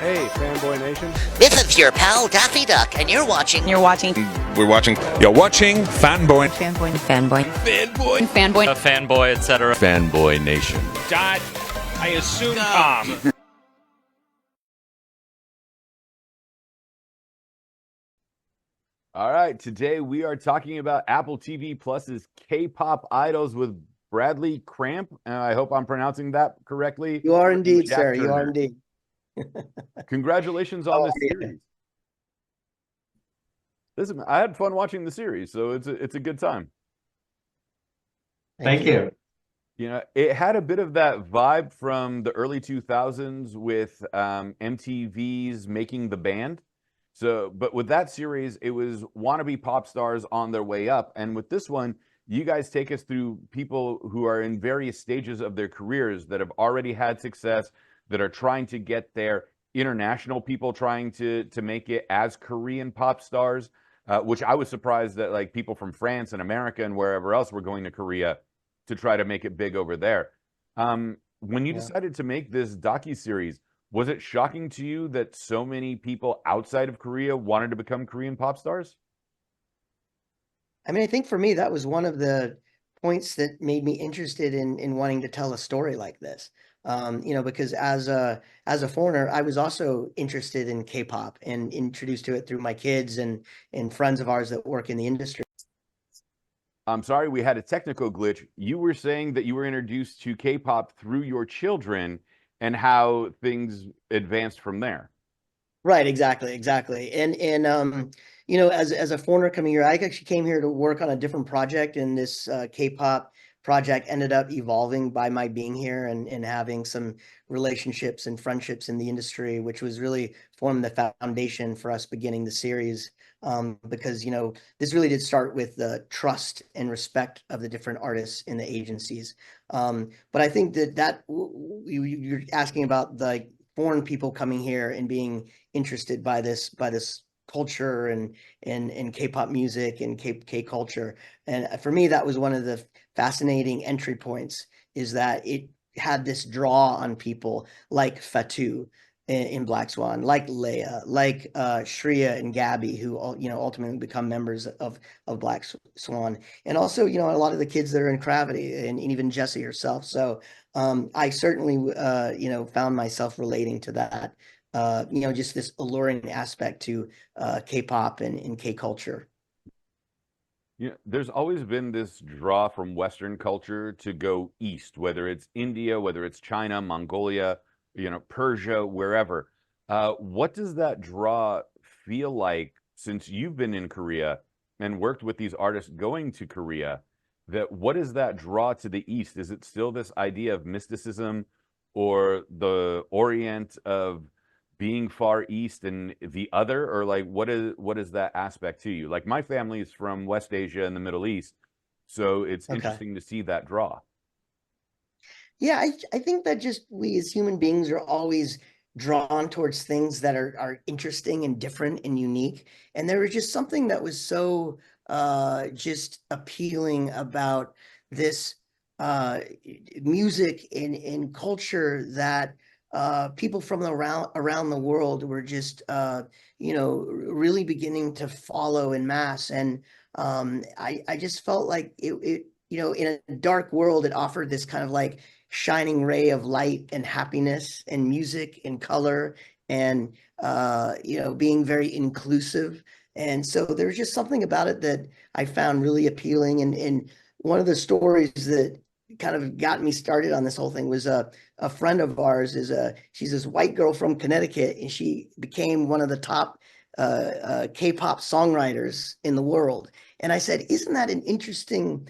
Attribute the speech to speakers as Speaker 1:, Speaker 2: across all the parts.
Speaker 1: Hey, Fanboy Nation.
Speaker 2: This is your pal Daffy Duck, and you're watching.
Speaker 3: We're watching Fanboy.
Speaker 4: Fanboy, etc.
Speaker 5: Fanboy Nation.
Speaker 6: Dot, I assume Tom.
Speaker 1: All right, today we are talking about Apple TV Plus's K-pop idols with Bradley Cramp. I hope I'm pronouncing that correctly.
Speaker 7: You are indeed,
Speaker 1: Jack
Speaker 7: sir.
Speaker 1: Turner.
Speaker 7: You are indeed.
Speaker 1: Congratulations on the series. Listen, I had fun watching the series, so it's a good time.
Speaker 8: Thank you.
Speaker 1: You know, it had a bit of that vibe from the early 2000s with MTV's Making the Band. So, but with that series, it was wannabe pop stars on their way up. And with this one, you guys take us through people who are in various stages of their careers that have already had success, that are trying to get there, international people trying to make it as Korean pop stars, which I was surprised that like people from France and America and wherever else were going to Korea to try to make it big over there. When you decided to make this docuseries, was it shocking to you that so many people outside of Korea wanted to become Korean pop stars?
Speaker 7: I mean, I think for me, that was one of the points that made me interested in wanting to tell a story like this. You know, because as a foreigner, I was also interested in K-pop and introduced to it through my kids and friends of ours that work in the industry.
Speaker 1: I'm sorry, we had a technical glitch. You were saying that you were introduced to K-pop through your children and how things advanced from there.
Speaker 7: Right, exactly. And you know, as a foreigner coming here, I actually came here to work on a different project, and this K-pop project ended up evolving by my being here and having some relationships and friendships in the industry, which was really formed the foundation for us beginning the series. Because, you know, this really did start with the trust and respect of the different artists in the agencies. But I think that you're asking about the foreign people coming here and being interested by this culture and K-pop music and K culture. And for me, that was one of the fascinating entry points, is that it had this draw on people like Fatu in Blackswan, like Leia, like Shreya and Gabby, who ultimately become members of Blackswan, and also a lot of the kids that are in Cravity and even Jessi herself. So I certainly found myself relating to that. Just this alluring aspect to K-pop and K culture.
Speaker 1: Yeah, there's always been this draw from Western culture to go east, whether it's India, whether it's China, Mongolia, Persia, wherever. What does that draw feel like since you've been in Korea and worked with these artists going to Korea? What is that draw to the east? Is it still this idea of mysticism or the Orient of being far east and the other, or like what is that aspect to you? Like my family is from West Asia and the Middle East, so it's interesting to see that draw.
Speaker 7: Yeah, I think that just we as human beings are always drawn towards things that are interesting and different and unique. And there was just something that was so just appealing about this music and culture that people from around the world were just really beginning to follow en masse. And I just felt like it in a dark world, it offered this kind of like shining ray of light and happiness and music and color and being very inclusive. And so there's just something about it that I found really appealing. And one of the stories that kind of got me started on this whole thing was a friend of ours she's this white girl from Connecticut, and she became one of the top K-pop songwriters in the world. And I said, isn't that an interesting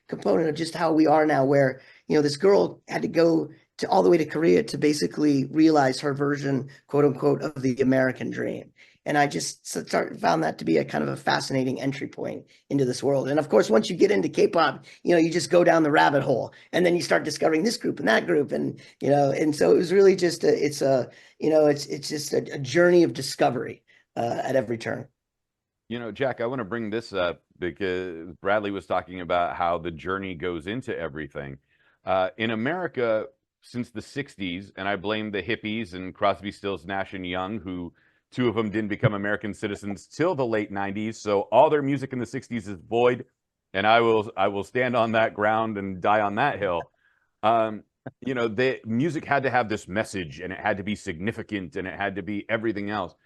Speaker 7: component of just how we are now, where this girl had to go to all the way to Korea to basically realize her version, quote unquote, of the American dream. And I just found that to be a kind of a fascinating entry point into this world. And of course, once you get into K-pop, you just go down the rabbit hole, and then you start discovering this group and that group, and and so it was really just it's just a journey of discovery at every turn.
Speaker 1: Jack, I want to bring this up because Bradley was talking about how the journey goes into everything. In America, since the 60s, and I blame the hippies and Crosby, Stills, Nash and Young, who two of them didn't become American citizens till the late 90s. So all their music in the 60s is void, and I will stand on that ground and die on that hill. Um, the music had to have this message, and it had to be significant, and it had to be everything else.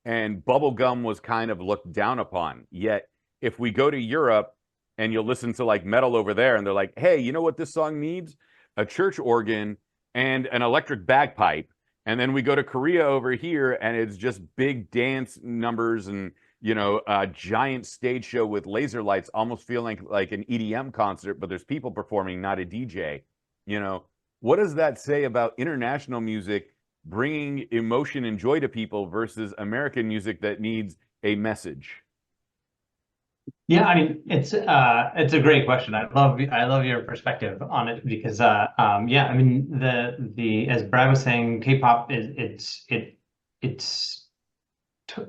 Speaker 1: And bubblegum was kind of looked down upon. Yet, if we go to Europe and you'll listen to like metal over there, and they're like, hey, you know what this song needs? A church organ and an electric bagpipe. And then we go to Korea over here, and it's just big dance numbers and a giant stage show with laser lights, almost feeling like an EDM concert, but there's people performing, not a DJ. What does that say about international music bringing emotion and joy to people versus American music that needs a message?
Speaker 3: Yeah, I mean, it's a great question. I love your perspective on it because yeah, I mean the as Brad was saying, K-pop it's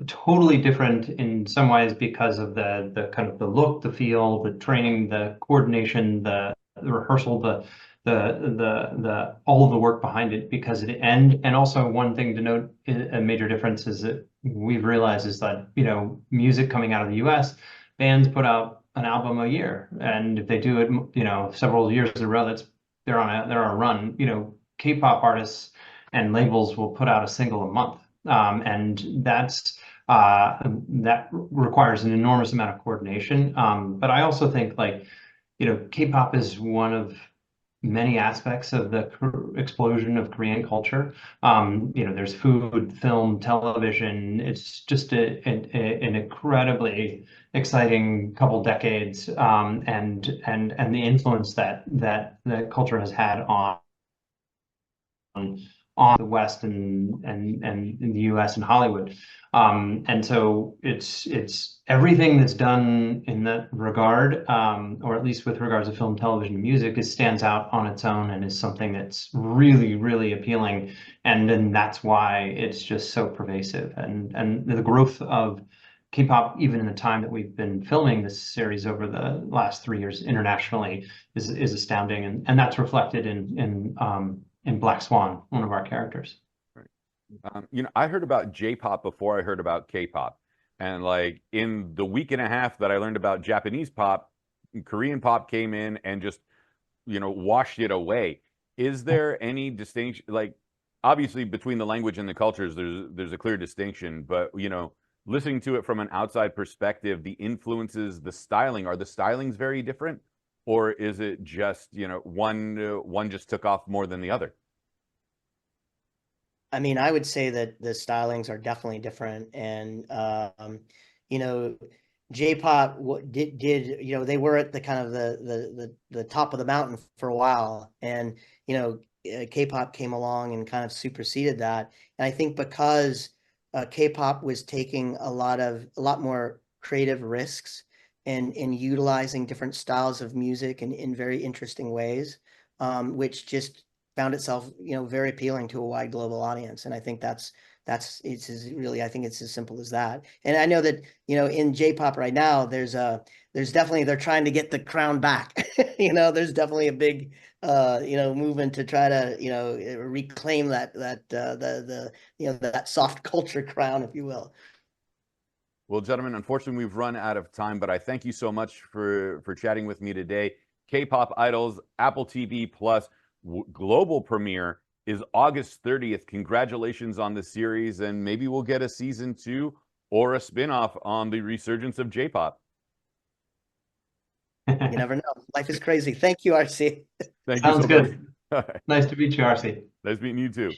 Speaker 3: totally different in some ways because of the kind of the look, the feel, the training, the coordination, the rehearsal, the all of the work behind it. Because and also one thing to note, a major difference is that we've realized is that music coming out of the U.S. bands put out an album a year, and if they do it several years in a row, they're on a run. K-pop artists and labels will put out a single a month. And that requires an enormous amount of coordination. But I also think K-pop is one of many aspects of the explosion of Korean culture. There's food, film, television. It's just an incredibly exciting couple decades, and the influence that the culture has had on the West and in the US and Hollywood. And so it's everything that's done in that regard, or at least with regards to film, television, and music, it stands out on its own and is something that's really, really appealing. And then that's why it's just so pervasive. And the growth of K-pop, even in the time that we've been filming this series over the last 3 years internationally, is astounding. And that's reflected in Blackswan, one of our characters.
Speaker 1: Right. I heard about J-pop before I heard about K-pop. And like in the week and a half that I learned about Japanese pop, Korean pop came in and just, washed it away. Is there any distinction, like obviously between the language and the cultures, there's a clear distinction, but listening to it from an outside perspective, the influences, the styling, are the stylings very different? Or is it just, one just took off more than the other?
Speaker 7: I mean, I would say that the stylings are definitely different, and J-pop did they were at the kind of the top of the mountain for a while, and K-pop came along and kind of superseded that. And I think because K-pop was taking a lot more creative risks and in utilizing different styles of music in very interesting ways, which just found itself, very appealing to a wide global audience. And I think it's really, I think it's as simple as that. And I know that, in J-pop right now, there's definitely, they're trying to get the crown back. There's definitely a big, movement to try to, reclaim that soft culture crown, if you will.
Speaker 1: Well, gentlemen, unfortunately, we've run out of time, but I thank you so much for chatting with me today. K-pop Idols, Apple TV Plus, global premiere is August 30th. Congratulations on the series, and maybe we'll get a season 2 or a spinoff on the resurgence of J-pop.
Speaker 7: You never know. Life is crazy. Thank you, RC.
Speaker 1: Thank
Speaker 3: Sounds
Speaker 1: you so
Speaker 3: good.
Speaker 1: much.
Speaker 3: Nice to meet you, RC.
Speaker 1: Nice meeting you too.